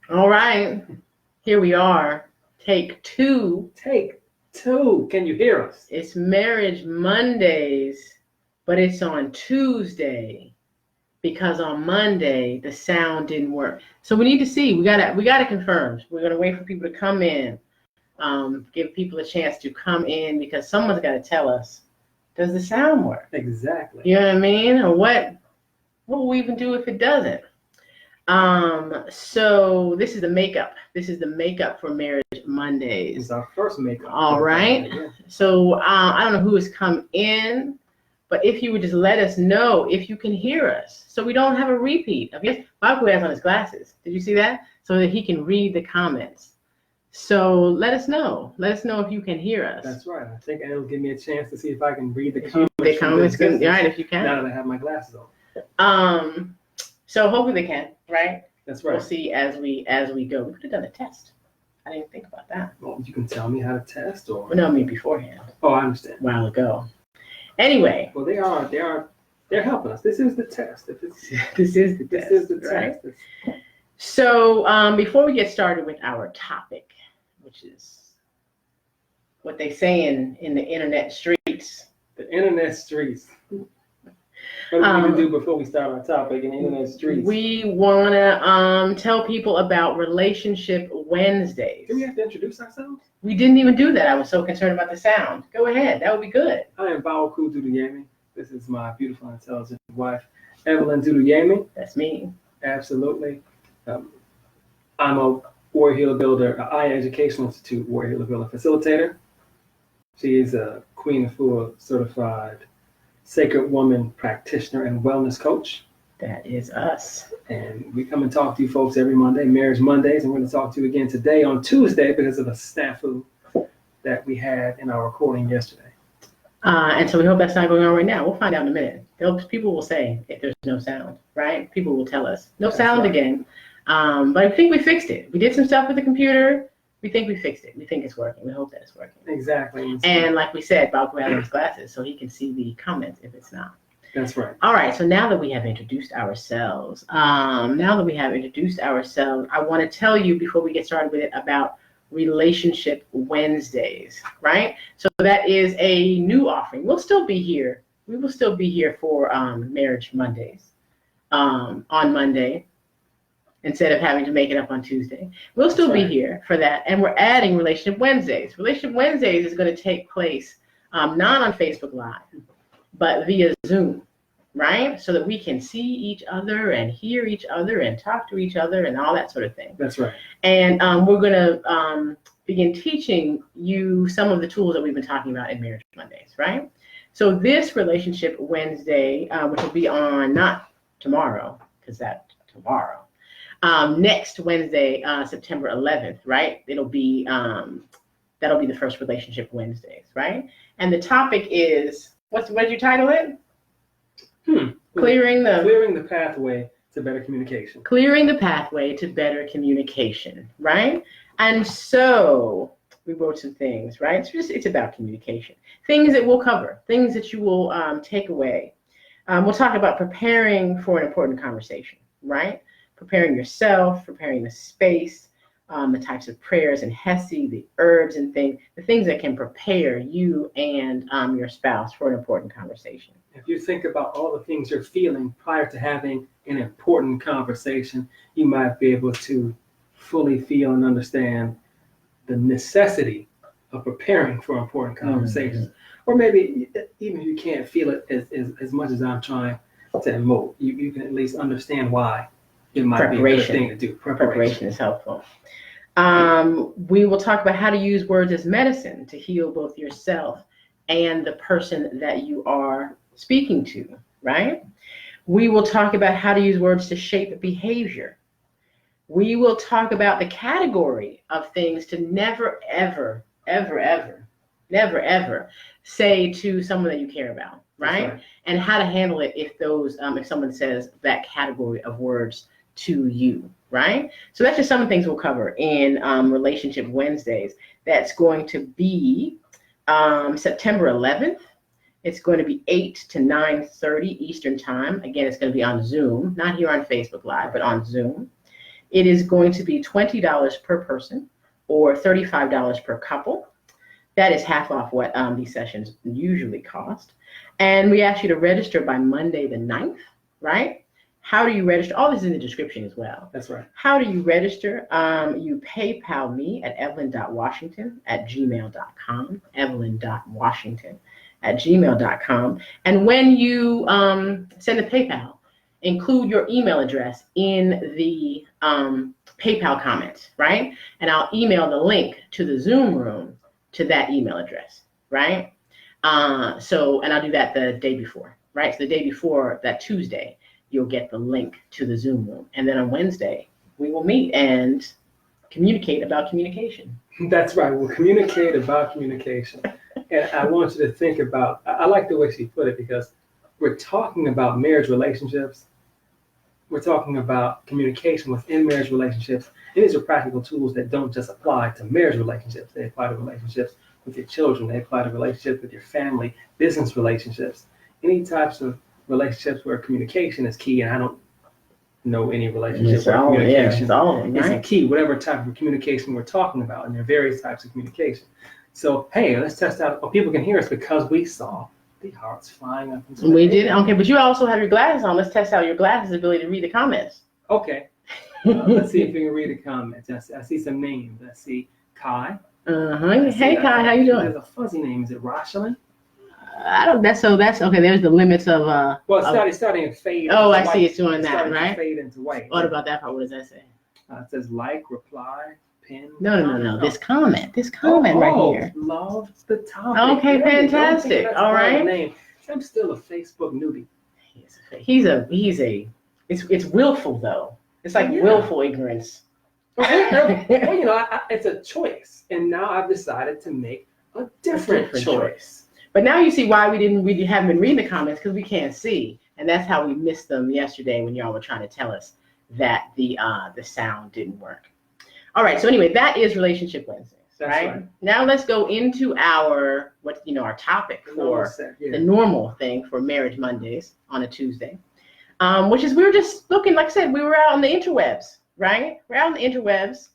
All right, here we are. Take two. Take two. Can you hear us? It's Marriage Mondays, but it's on Tuesday because on Monday the sound didn't work. So we need to see. We gotta confirm. We're gonna wait for people to come in. Give people a chance to come in because someone's got to tell us. Does the sound work? Exactly. You know what I mean? Or what will we even do if it doesn't? So this is the makeup. This is the makeup for Marriage Mondays. It's our first makeup. All right. Yeah. So I don't know who has come in, but if you would just let us know if you can hear us, so we don't have a repeat of yes. Bob has on his glasses. Did you see that? So that he can read the comments. So let us know. Let us know if you can hear us. That's right. I think it'll give me a chance to see if I can read the comments. The comments can, right? If you can. Now that I have my glasses on. So hopefully they can, right? That's right. We'll see as we go. We could have done a test. I didn't think about that. Well, you can tell me how to test, or well, no, I mean beforehand. Oh, I understand. A while ago. Anyway. Well, they're helping us. This is the test. This is the test. Right? So before we get started with our topic, which is what they say in the internet streets. The internet streets. What do we need to do before we start our topic in the internet streets? We want to tell people about Relationship Wednesdays. Do we have to introduce ourselves? We didn't even do that. I was so concerned about the sound. Go ahead. That would be good. I am Bawaku Duduyemi. This is my beautiful and intelligent wife, Evelyn Duduyemi. That's me. Absolutely. I'm a Warrior Healer Builder, an Aya Educational Institute Warrior Healer Builder facilitator. She is a Queen Afua certified Sacred Woman practitioner and wellness coach. That is us. And we come and talk to you folks every Monday, Marriage Mondays, and we're going to talk to you again today on Tuesday because of a snafu that we had in our recording yesterday. And so we hope that's not going on right now. We'll find out in a minute. People will say if there's no sound, right? People will tell us. No sound again. But I think we fixed it. We did some stuff with the computer. We think we fixed it. We think it's working. We hope that it's working. Exactly. And like we said, Bob has his glasses so he can see the comments if it's not. That's right. All right. So now that we have introduced ourselves, I want to tell you before we get started with it about Relationship Wednesdays, right? So that is a new offering. We'll still be here. We will still be here for Marriage Mondays on Monday. Instead of having to make it up on Tuesday. We'll still be here for that. And we're adding Relationship Wednesdays. Relationship Wednesdays is going to take place not on Facebook Live, but via Zoom, right? So that we can see each other and hear each other and talk to each other and all that sort of thing. That's right. And we're going to begin teaching you some of the tools that we've been talking about in Marriage Mondays, right? So this Relationship Wednesday, which will be on not tomorrow, because that's tomorrow. Next Wednesday, September 11th, right? That'll be the first Relationship Wednesdays, right? And the topic is what did you title it? Clearing the pathway to better communication. Clearing the pathway to better communication, right? And so we wrote some things, right? It's about communication. Things that we'll cover, things that you will take away. We'll talk about preparing for an important conversation, right? Preparing yourself, preparing the space, the types of prayers and Hesi, the herbs and things, the things that can prepare you and your spouse for an important conversation. If you think about all the things you're feeling prior to having an important conversation, you might be able to fully feel and understand the necessity of preparing for important conversations. Mm-hmm. Or maybe even if you can't feel it as much as I'm trying to emote, you can at least understand why. It might be a good thing to do. Preparation is helpful. We will talk about how to use words as medicine to heal both yourself and the person that you are speaking to, right? We will talk about how to use words to shape behavior. We will talk about the category of things to never, ever, ever, ever, never, ever say to someone that you care about, right? And how to handle it if someone says that category of words to you, right? So that's just some of the things we'll cover in Relationship Wednesdays. That's going to be September 11th. It's going to be 8 to 9:30 Eastern time. Again, it's going to be on Zoom, not here on Facebook Live, but on Zoom. It is going to be $20 per person or $35 per couple. That is half off what these sessions usually cost. And we ask you to register by Monday the 9th, right? How do you register? All this is in the description as well. That's right. How do you register? You PayPal me at evelyn.washington@gmail.com, evelyn.washington@gmail.com. And when you send a PayPal, include your email address in the PayPal comments, right? And I'll email the link to the Zoom room to that email address, right? And I'll do that the day before, right? So the day before, that Tuesday, you'll get the link to the Zoom room. And then on Wednesday, we will meet and communicate about communication. That's right. We'll communicate about communication. And I want you to think about, I like the way she put it, because we're talking about marriage relationships. We're talking about communication within marriage relationships. And these are practical tools that don't just apply to marriage relationships. They apply to relationships with your children. They apply to relationships with your family, business relationships, any types of relationships where communication is key. And I don't know any relationship where communication is key, whatever type of communication we're talking about. And there are various types of communication. So, hey, let's test out. Well, people can hear us because we saw the hearts flying up. We did. Okay, but you also have your glasses on. Let's test out your glasses' ability to read the comments. Okay. Let's see if we can read the comments. I see some names. I see Kai. Hey, Kai, how you doing? There's a fuzzy name. Is it Rosalind? I don't. That's okay. There's the limits of. Well, it's starting to fade. Oh, I see. It's doing that, right? To fade into white. What about that part? What does that say? It says like, reply, pin. No. This comment right here. Love the topic. Okay, fantastic. All right. Name. I'm still a Facebook newbie. It's willful though. It's like willful ignorance. Well, it's a choice, and now I've decided to make a different choice. But now you see why we haven't been reading the comments, because we can't see, and that's how we missed them yesterday when y'all were trying to tell us that the sound didn't work. All right. So anyway, that is Relationship Wednesdays. Right? Now let's go into our topic for the normal thing for Marriage Mondays on a Tuesday, which is we were just looking, like I said, we were out on the interwebs, right? We're out on the interwebs,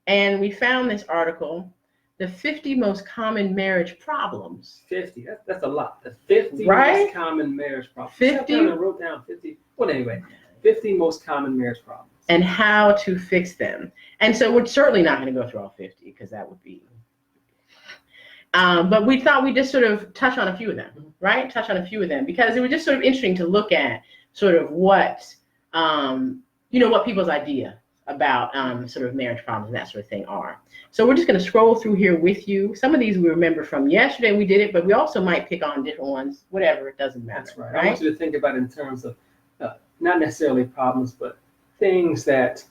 and we found this article, the 50 most common marriage problems. 50, that's a lot. The 50 most common marriage problems. 50? I wrote down 50. Well, anyway, 50 most common marriage problems. And how to fix them. And so we're certainly not going to go through all 50, because that would be. But we thought we'd just sort of touch on a few of them, right? Touch on a few of them, because it was just sort of interesting to look at sort of what, what people's idea about sort of marriage problems and that sort of thing are. So we're just going to scroll through here with you. Some of these we remember from yesterday, we did it, but we also might pick on different ones, whatever, it doesn't matter. That's right. I want you to think about it in terms of not necessarily problems, but things that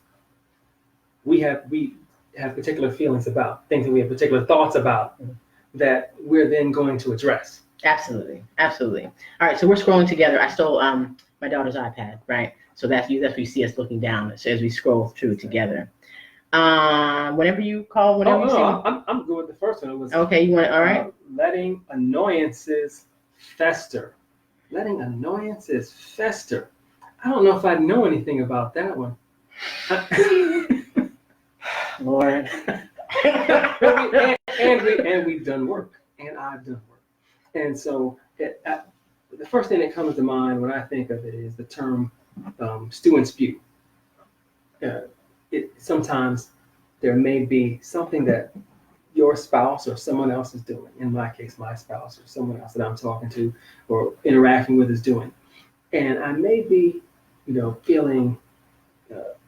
we have particular feelings about, things that we have particular thoughts about, that we're then going to address. Absolutely. All right, so we're scrolling together. I stole my daughter's iPad, right? So that's you see us looking down as we scroll through together. Whenever you call, I'm good with the first one. It was okay. You want all right? Letting annoyances fester. I don't know if I know anything about that one. Lord. and we've done work, and I've done work. And so the first thing that comes to mind when I think of it is the term stew and spew. Sometimes there may be something that your spouse or someone else is doing. In my case, my spouse or someone else that I'm talking to or interacting with is doing. And I may be, feeling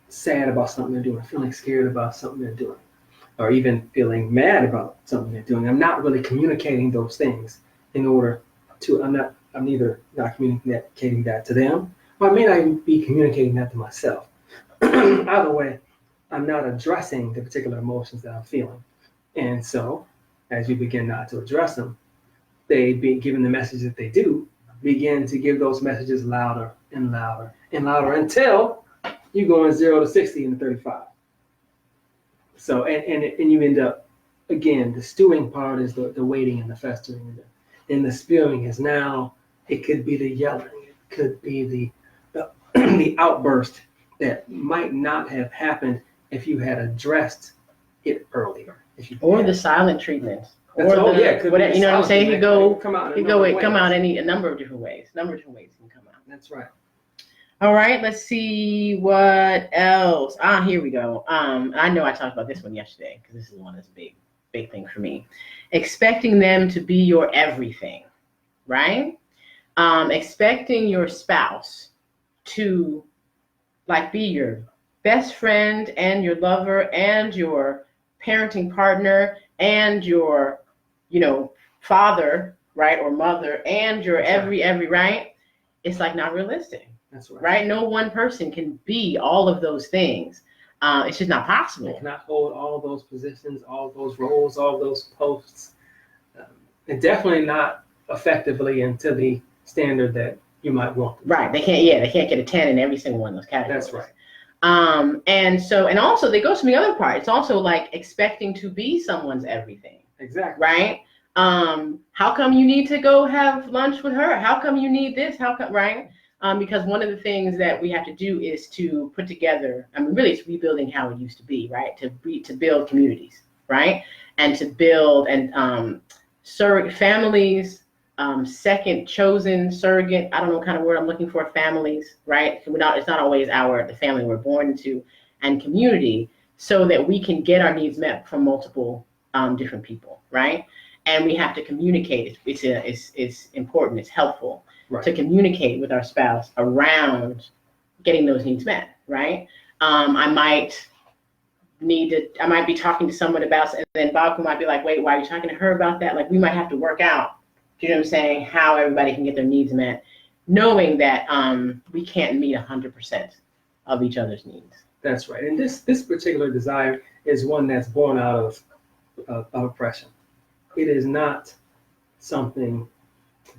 sad about something they're doing, feeling scared about something they're doing, or even feeling mad about something they're doing. I'm not really communicating those things I'm either not communicating that to them, or I may not even be communicating that to myself. Either way, I'm not addressing the particular emotions that I'm feeling. And so, as you begin not to address them, they be given the message that they do, begin to give those messages louder and louder and louder until you go in 0 to 60 in 35. So, and you end up, again, the stewing part is the waiting and the festering, and the spewing is now, it could be the yelling, it could be the outburst, that might not have happened if you had addressed it earlier. If you Or had. the silent treatment. That's- Or oh, the, yeah, it could be whatever, the you know what I'm silent saying? It treatment. could go, It come out in a it number of come out ways. a number of different ways. It can come out. That's right. All right, let's see what else. Here we go. I know I talked about this one yesterday because this is one that's a big thing for me. Expecting them to be your everything, right? Expecting your spouse to like be your best friend and your lover and your parenting partner and your, father, right, or mother and your every right. It's like not realistic. That's right. Right? No one person can be all of those things. It's just not possible. They cannot hold all of those positions, all of those roles, all of those posts, and definitely not effectively and to the standard that you might want. Right. They can't get a 10 in every single one of those categories. That's right. And also they go to the other part. It's also like expecting to be someone's everything. Exactly. Right? How come you need to go have lunch with her? How come you need this? How come, right? Because one of the things that we have to do is to put together, really it's rebuilding how it used to be, right? To build communities, right? And to build and surrogate families, second chosen surrogate, I don't know what kind of word I'm looking for, families, right? It's not always the family we're born into, and community, so that we can get our needs met from multiple different people, right? And we have to communicate. It's important, it's helpful. Right. To communicate with our spouse around getting those needs met, right? I might be talking to someone about, and then Baku might be like, wait, why are you talking to her about that? Like, we might have to work out, you know what I'm saying, how everybody can get their needs met, knowing that we can't meet 100% of each other's needs. That's right. And this particular desire is one that's born out of oppression. It is not something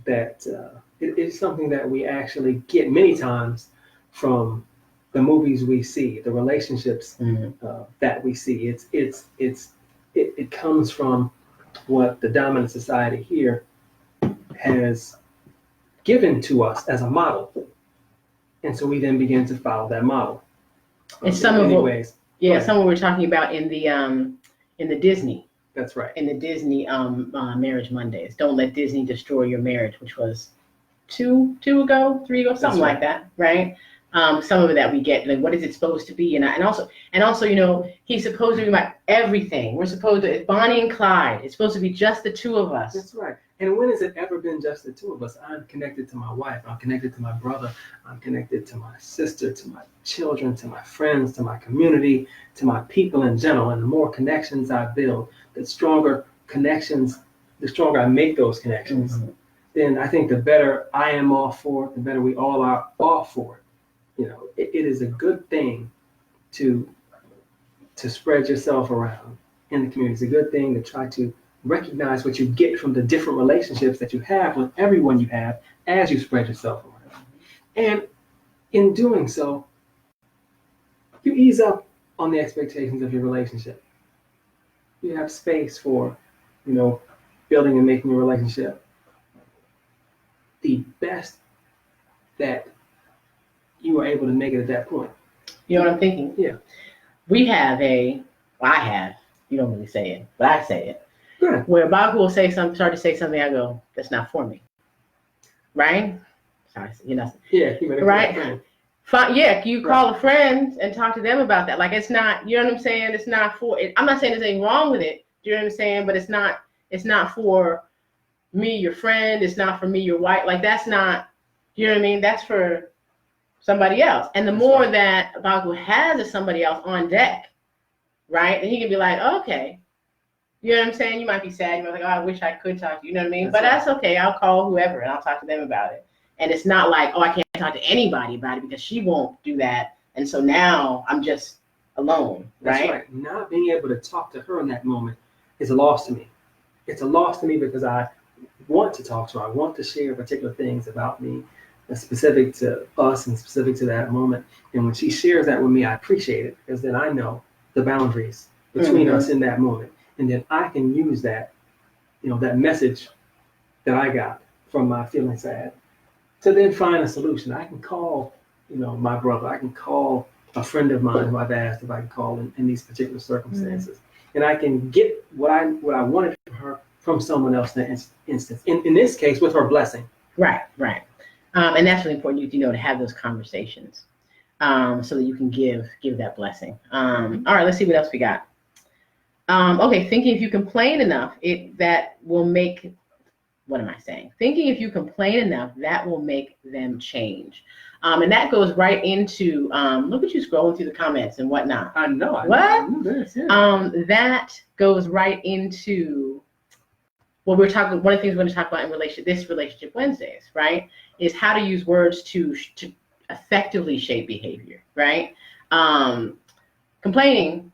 that it is something that we actually get many times from the movies we see, the relationships that we see. It comes from what the dominant society here has given to us as a model, and so we then begin to follow that model. And some of what we're talking about in the Disney. That's right. In the Disney Marriage Mondays. Don't let Disney destroy your marriage, which was 3 ago, something like that, right? Some of that we get, like, what is it supposed to be? And also, he's supposed to be my everything. We're supposed to, Bonnie and Clyde. It's supposed to be just the two of us. That's right. And when has it ever been just the two of us? I'm connected to my wife. I'm connected to my brother. I'm connected to my sister, to my children, to my friends, to my community, to my people in general. And the more connections I build, the stronger I make those connections, then I think the better I am off for it, the better we all are off for it. It is a good thing to spread yourself around in the community. It's a good thing to try to recognize what you get from the different relationships that you have with everyone you have as you spread yourself around. And in doing so, you ease up on the expectations of your relationship. You have space for, building and making your relationship the best that you were able to make it at that point. You know what I'm thinking? Yeah. I have, you don't really say it, but I say it. Good. Where Baku will start to say something, I go, that's not for me. Right? Sorry, Yeah. Right? You call a friend and talk to them about that. Like, it's not, you know what I'm saying? It's not for it. I'm not saying there's anything wrong with it. Do you know what I'm saying? But it's not for me, your friend. It's not for me, your wife. Like, that's not, you know what I mean? That's for somebody else. And the more that Baku has of somebody else on deck, right? Then he can be like, okay. You know what I'm saying? You might be sad. You might be like, oh, I wish I could talk to you. You know what I mean? That's okay. I'll call whoever and I'll talk to them about it. And it's not like, oh, I can't talk to anybody about it because she won't do that. And so now I'm just alone, right? That's right. Not being able to talk to her in that moment is a loss to me. It's a loss to me because I want to talk to her. I want to share particular things about me, specific to us and specific to that moment. And when she shares that with me, I appreciate it because then I know the boundaries between us in that moment. And then I can use that, that message that I got from my feeling sad to then find a solution. I can call, my brother. I can call a friend of mine who I've asked if I can call in these particular circumstances, and I can get what I wanted from her from someone else in that instance. In this case, with her blessing. Right. And that's really important, to have those conversations, so that you can give that blessing. All right, let's see what else we got. Okay, thinking if you complain enough, that will make. What am I saying? Thinking if you complain enough, that will make them change. And that goes right into, look at you scrolling through the comments and whatnot. I know. What? I knew this, yeah. That goes right into what we're talking. One of the things we're going to talk about in relationship Wednesdays, right, is how to use words to effectively shape behavior, right? Complaining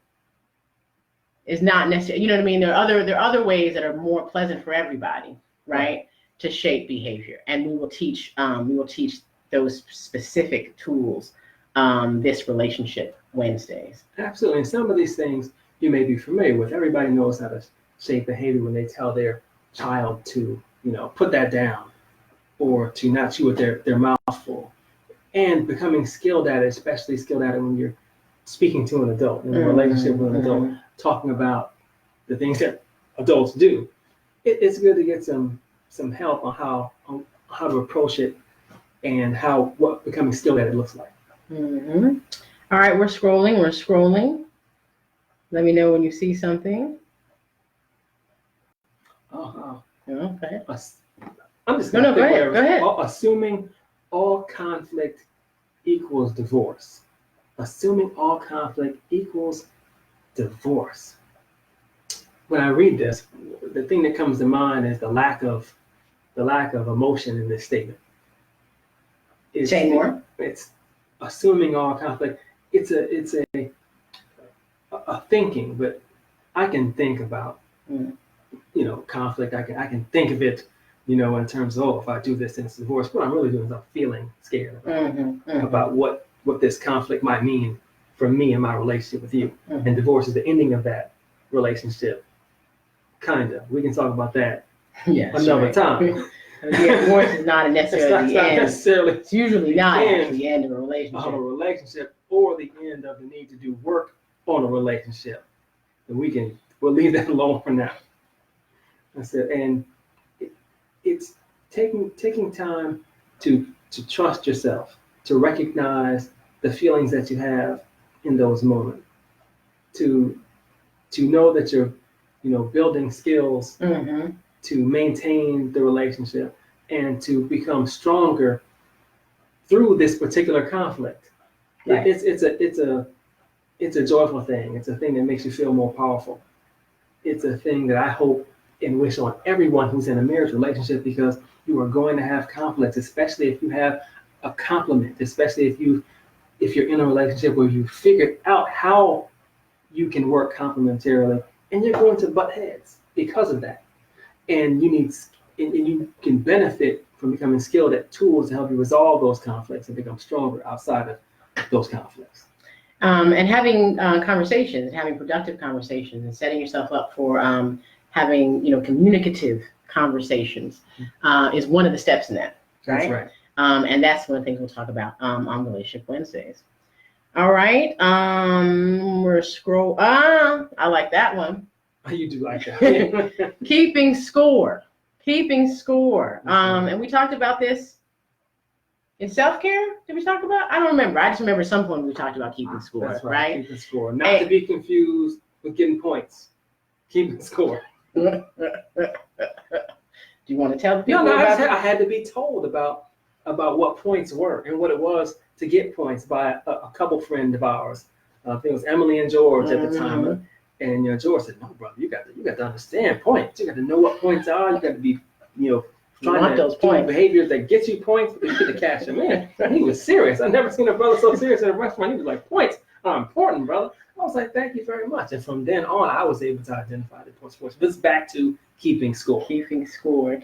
is not necessarily, you know what I mean? There are other ways that are more pleasant for everybody, right, to shape behavior, and we will teach those specific tools this relationship Wednesdays. Absolutely, and some of these things you may be familiar with. Everybody knows how to shape behavior when they tell their child to, put that down, or to not chew with their mouth full, and becoming skilled at it, especially skilled at it when you're speaking to an adult in a relationship with an adult, talking about the things that adults do. It's good to get some help on how to approach it and what becoming skilled at it looks like. All right, we're scrolling. Let me know when you see something. Okay. I'm just go ahead. Assuming all conflict equals divorce. Assuming all conflict equals divorce. When I read this, the thing that comes to mind is the lack of emotion in this statement. Say more. It's assuming all conflict. It's a thinking, but I can think about conflict. I can think of it, in terms of, if I do this, then it's divorce. What I'm really doing is I'm feeling scared about what this conflict might mean for me and my relationship with you. And divorce is the ending of that relationship. Kinda. We can talk about that another time. Divorce is not necessarily the end. It's usually not the end of a relationship. Or the end of the need to do work on a relationship. And we'll leave that alone for now. I said, and it's taking time to trust yourself, to recognize the feelings that you have in those moments, to know that you're building skills to maintain the relationship and to become stronger through this particular conflict. Right. It's a joyful thing. It's a thing that makes you feel more powerful. It's a thing that I hope and wish on everyone who's in a marriage relationship, because you are going to have conflicts, especially if you have a complement, especially if you're in a relationship where you figured out how you can work complementarily, and you're going to butt heads because of that. And you can benefit from becoming skilled at tools to help you resolve those conflicts and become stronger outside of those conflicts. And having conversations, having productive conversations, and setting yourself up for having communicative conversations is one of the steps in that. Right? That's right. And that's one of the things we'll talk about on Relationship Wednesdays. All right. We're I like that one. You do like that. Keeping score. And we talked about this in self-care. Did we talk about? I don't remember. I just remember some point we talked about keeping score. That's right? Keeping score. Not to be confused with getting points. Keeping score. Do you want to tell the people? No, I had to be told about what points were and what it was to get points by a couple friend of ours. I think it was Emily and George at the time. And George said, "No, brother, you got to understand points. You got to know what points are. You got to be, trying to those do points. Behaviors that get you points, but you get to cash them in." And he was serious. I've never seen a brother so serious in a restaurant. He was like, "Points are important, brother." I was like, "Thank you very much." And from then on, I was able to identify the points. But it's back to keeping score. Keeping score.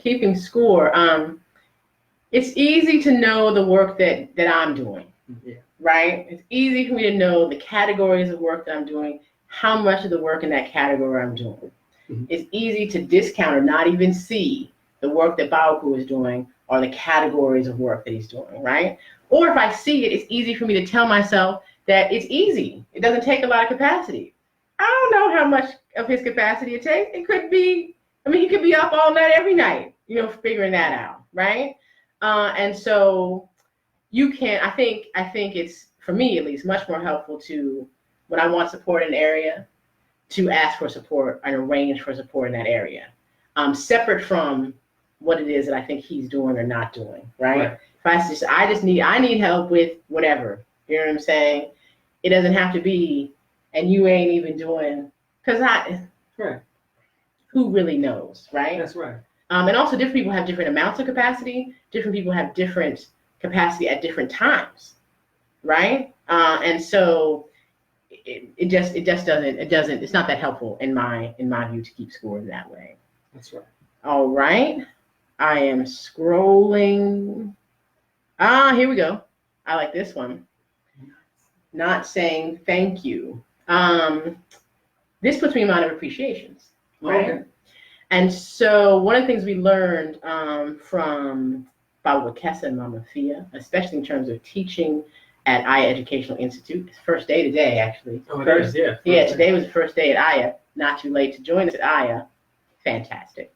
It's easy to know the work that I'm doing. Yeah. Right? It's easy for me to know the categories of work that I'm doing, how much of the work in that category I'm doing. Mm-hmm. It's easy to discount or not even see the work that Baoku is doing or the categories of work that he's doing, right? Or if I see it, it's easy for me to tell myself that it's easy. It doesn't take a lot of capacity. I don't know how much of his capacity it takes. It could be, I mean, he could be up all night every night, figuring that out, right? And so you can, I think it's, for me at least, much more helpful to, when I want support in an area, to ask for support and arrange for support in that area, separate from what it is that I think he's doing or not doing, right? If I need help with whatever, you know what I'm saying? It doesn't have to be, and you ain't even doing, Right. Who really knows, right? That's right. And also different people have different amounts of capacity. Different people have different capacity at different times, right? And so it just doesn't, it's not that helpful in my view to keep score that way. That's right. All right. I am scrolling. Here we go. I like this one. Not saying thank you. This puts me in mind of appreciations, right? Okay. And so one of the things we learned from Baba Wakesa and Mama Fia, especially in terms of teaching at Aya Educational Institute, it's first day today, actually. First day. Today was the first day at Aya. Not too late to join us at Aya. Fantastic.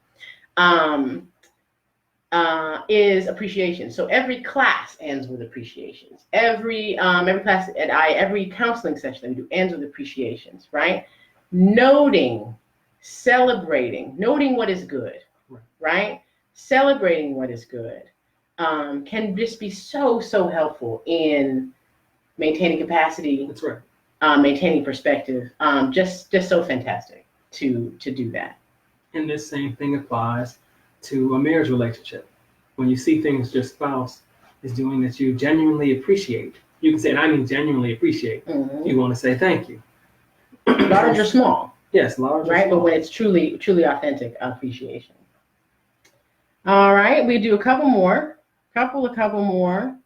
Is appreciation. So every class ends with appreciations. Every class at Aya, every counseling session that we do ends with appreciations, right? Noting, celebrating, noting what is good, right? Celebrating what is good can just be so helpful in maintaining capacity. That's right. Maintaining perspective. Just so fantastic to do that. And this same thing applies to a marriage relationship. When you see things your spouse is doing that you genuinely appreciate, you can say, and I mean genuinely appreciate. Mm-hmm. You want to say thank you. Large or small. Yes, large or small. Right, but when it's truly authentic appreciation. All right, we do a couple more. Scrolling,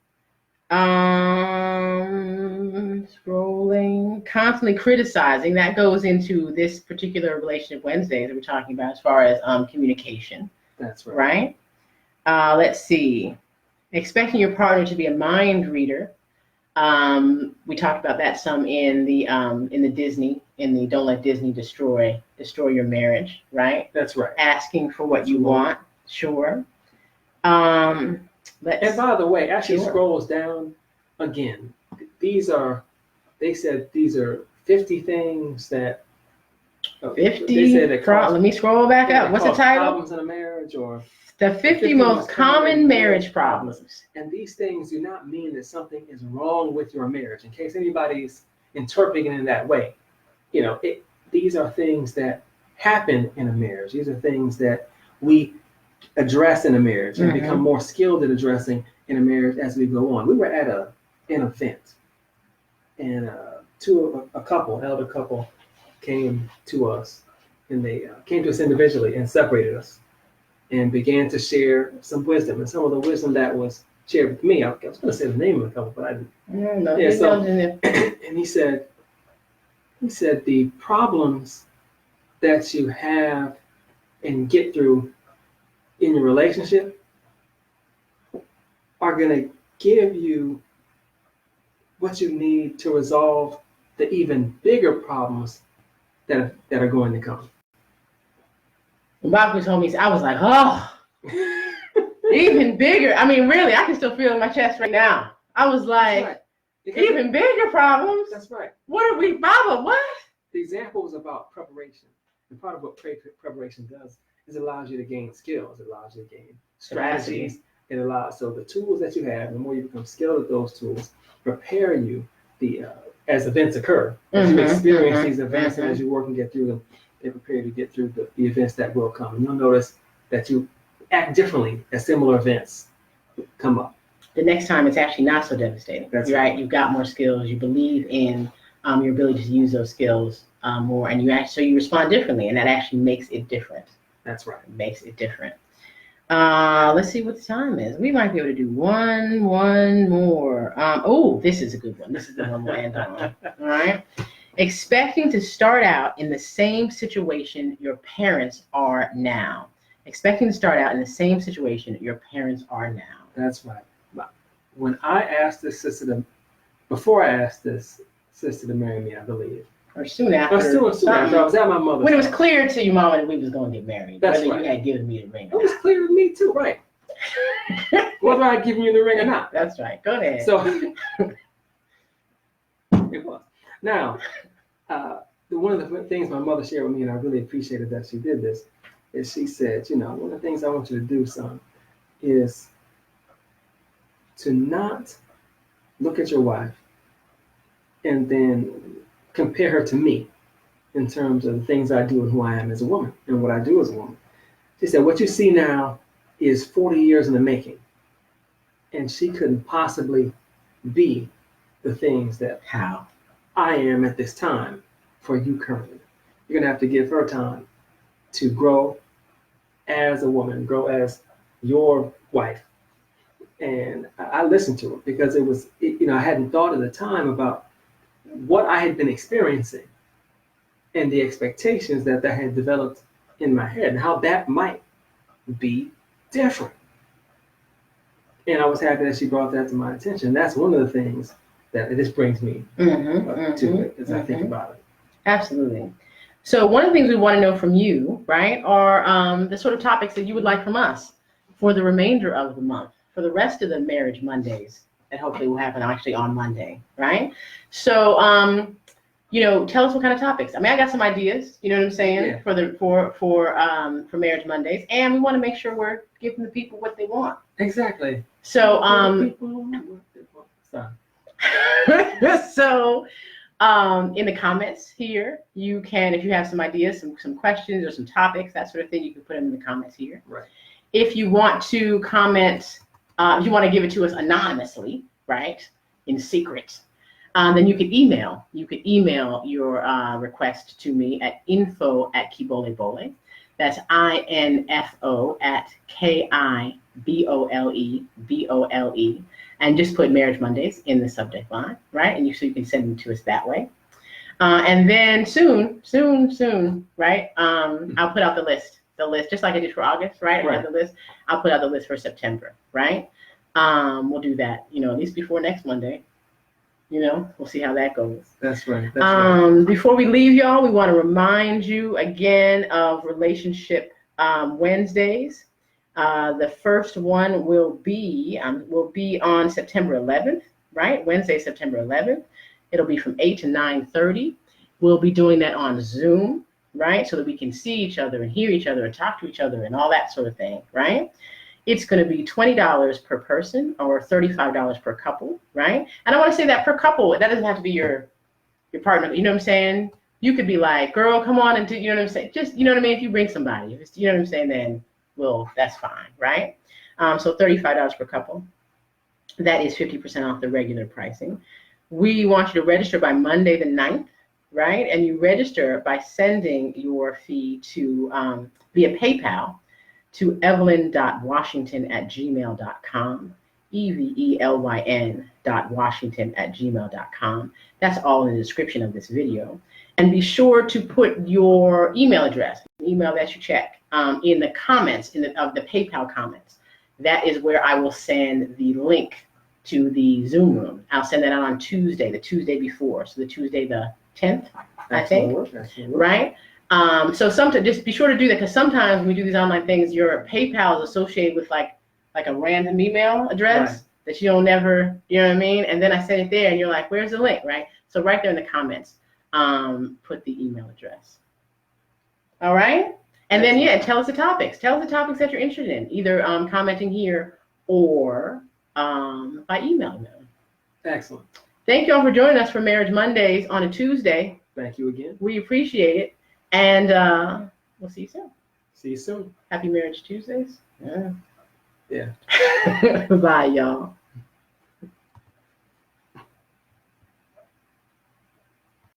constantly criticizing. That goes into this particular Relationship Wednesday that we're talking about as far as communication. That's right. Right? Let's see. Expecting your partner to be a mind reader. We talked about that some in the Don't Let Disney Destroy Your Marriage, right? That's right. Asking for what you want, sure. And by the way, actually scrolls down again. They said these are 50 things that 50. Let me scroll back up. What's the title? Problems in a marriage, or the 50 most common marriage problems. And these things do not mean that something is wrong with your marriage. In case anybody's interpreting it in that way, these are things that happen in a marriage. These are things that we address in a marriage and become more skilled at addressing in a marriage as we go on. We were at an event, and elder couple came to us, and they came to us individually and separated us and began to share some wisdom. And some of the wisdom that was shared with me, I was going to say the name of the couple, but I didn't. No, and he said, the problems that you have and get through in your relationship are going to give you what you need to resolve the even bigger problems that are going to come. When Bobby told me, I was like, oh, even bigger. I mean, really, I can still feel it in my chest right now. I was like, right. Even bigger problems? That's right. What are we, Baba, what? The example was about preparation. And part of what preparation does is it allows you to gain skills. It allows you to gain strategies. It allows, so the tools that you have, the more you become skilled at those tools, prepare you as events occur. As you experience these events and as you work and get through them, they prepare you to get through the events that will come. And you'll notice that you act differently as similar events come up. The next time it's actually not so devastating. That's right. You've got more skills. You believe in your ability to use those skills more, and you respond differently, and that actually makes it different. That's right. It makes it different. Let's see what the time is. We might be able to do one more. This is a good one. This is the one we'll end on. All right. Expecting to start out in the same situation your parents are now. Expecting to start out in the same situation your parents are now. That's right. When I asked this sister, before I asked this, sister to marry me, I believe. Or soon after. Or soon after. I was at my mother's when it was house. clear to your mama that we was going to get married. That's whether right. you had given me the ring. It was clear to me too, right? Whether I giving you the ring or not. That's right. Go ahead. So it was. Now, one of the things my mother shared with me, and I really appreciated that she did this, is she said, one of the things I want you to do, son, is to not look at your wife and then compare her to me in terms of the things I do and who I am as a woman and what I do as a woman. She said, what you see now is 40 years in the making, and she couldn't possibly be the things that How? I am at this time for you currently. You're going to have to give her time to grow as a woman, grow as your wife. And I listened to her because I hadn't thought at the time about what I had been experiencing and the expectations that had developed in my head and how that might be different. And I was happy that she brought that to my attention. That's one of the things that this brings me to it as I think about it. Absolutely. So one of the things we want to know from you, right, are the sort of topics that you would like from us for the remainder of the month, for the rest of the Marriage Mondays that hopefully will happen actually on Monday, right? So, tell us what kind of topics. I mean, I got some ideas, you know what I'm saying, Yeah. for Marriage Mondays, and we want to make sure we're giving the people what they want. Exactly. So, in the comments here, you can, if you have some ideas, some questions or some topics, that sort of thing, you can put them in the comments here. Right. If you want to comment, if you want to give it to us anonymously, right, in secret, then you can email. You can email your request to me at info@kibolebole. That's info@KIBOLEBOLE. And just put Marriage Mondays in the subject line, right? And so you can send them to us that way. And then soon, right? I'll put out the list, just like I did for August, right? I have the list. I'll put out the list for September, right? We'll do that, at least before next Monday. We'll see how that goes. That's right. Right. Before we leave, y'all, we want to remind you again of Relationship Wednesdays. The first one will be on September 11th, right? Wednesday, September 11th. It'll be from 8 to 9:30. We'll be doing that on Zoom, right? So that we can see each other and hear each other and talk to each other and all that sort of thing, right? It's going to be $20 per person or $35 per couple, right? And I want to say that per couple, that doesn't have to be your partner. You know what I'm saying? You could be like, girl, come on and do, you know what I'm saying? Just, you know what I mean? If you bring somebody, you know what I'm saying, then that's fine, right? So $35 per couple. That is 50% off the regular pricing. We want you to register by Monday the 9th, right? And you register by sending your fee to via PayPal to evelyn.washington@gmail.com, evelyn.washington@gmail.com. That's all in the description of this video. And be sure to put your email address, email that you check, in the comments of the PayPal comments. That is where I will send the link to the Zoom room. I'll send that out on Tuesday, the Tuesday before, so the Tuesday the 10th, I think, right? So sometimes just be sure to do that, because sometimes when we do these online things, your PayPal is associated with like a random email address that you don't never, you know what I mean? And then I send it there, and you're like, "Where's the link?" Right? So right there in the comments, put the email address. All right, and then tell us the topics. Tell us the topics that you're interested in, either commenting here or by emailing them. Excellent. Thank you all for joining us for Marriage Mondays on a Tuesday. Thank you again. We appreciate it. And we'll see you soon. See you soon. Happy Marriage Tuesdays. Yeah. Bye, y'all.